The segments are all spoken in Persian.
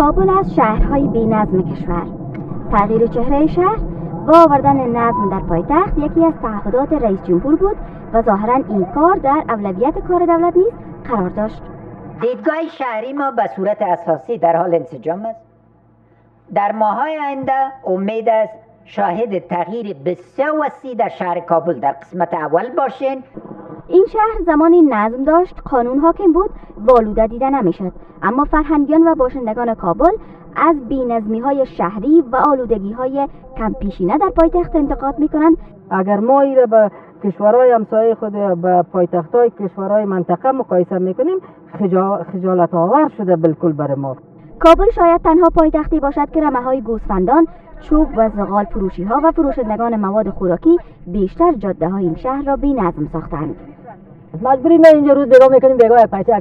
کابل از شهرهای بی‌نظم کشور. تغییر چهره شهر و آوردن نظم در پایتخت یکی از تعهدات رئیس جمهور بود و ظاهراً این کار در اولویت کار دولت نیز قرار داشت. دیدگاه شهری ما به صورت اساسی در حال انسجام است. در ماه‌های آینده امید است شاهد تغییر بسیار وسیع در شهر کابل در قسمت اول باشین. این شهر زمانی نظم داشت، قانون حاکم بود و آلوده دیده نمیشد، اما فرهنگیان و باشندگان کابل از بی‌نظمی‌های شهری و آلودگی‌های کم پیشینه در پایتخت انتقاد می‌کنند. اگر ما این را به کشورهای همسایه خود به پایتخت‌های کشورهای منطقه مقایسه می‌کنیم، خجالت آور شده بالکل برای ما. کابل شاید تنها پایتختی باشد که رمه‌های گوسفندان، چوب و زغال فروشی‌ها و فروشندگان مواد خوراکی بیشتر جاده‌های این شهر را بی‌نظم ساختند. مجبوری ما اینجا روز بگاه میکنیم، بگاه یک پیسه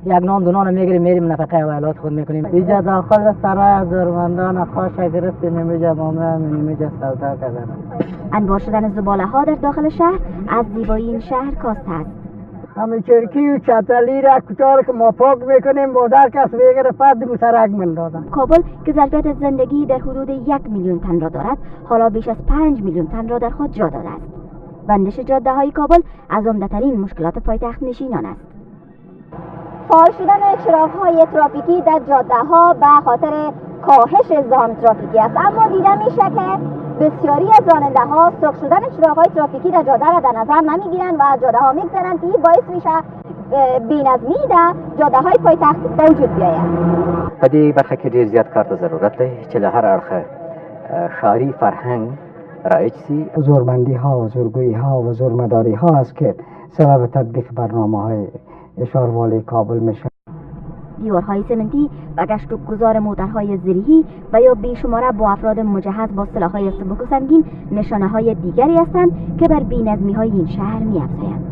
یک نان دو نان میگیریم میریم نفقه اولاد خود میکنیم. اینجا داخل سرای زورمندان خواش گرفتیم، اینجا مامه اینجا سودا کردن. انبار شدن زباله‌ها در داخل شهر از زیبایی این شهر کاسته است. همین چرکی و چتلی را کجا که ما پاک میکنیم با در کس میگیره فرد مسرک مندازن. کابل که ظرفیت زندگی در حدود 1 میلیون تن را دارد، حالا بیش از 5 میلیون تن را در خود جا داده است. بندش جاده‌های کابل از عمده‌ترین مشکلات پایتخت نشینان است. فعال شدن چراغ‌های ترافیکی در جاده‌ها به خاطر کاهش ازدحام ترافیکی است، اما دیده میشه که بسیاری از راننده‌ها سرخ شدن چراغ‌های ترافیکی در جاده را در نظر نمیگیرند و از جاده‌ها میگذرند که این باعث میشه بی‌نظمی در جاده‌های پایتخت به وجود بیاید. په دې برخه کې ډېر زیات کار ته ضرورت دی چې له هر اړخه ښاري فرهنګ رایج سي. زورمندی‌ها، زورگویی‌ها و زورمداری‌ها است که سبب تطبیق برنامه‌های شهرواری کابل میشه. دیوارهای سمنتی و گشت و گذار موترهای زیرهی و یا بیشماره با افراد مجهز با سلاح‌های سبک و سنگین نشانه‌های دیگری هستند که بر بی‌نظمی‌های این شهر می‌افزایند.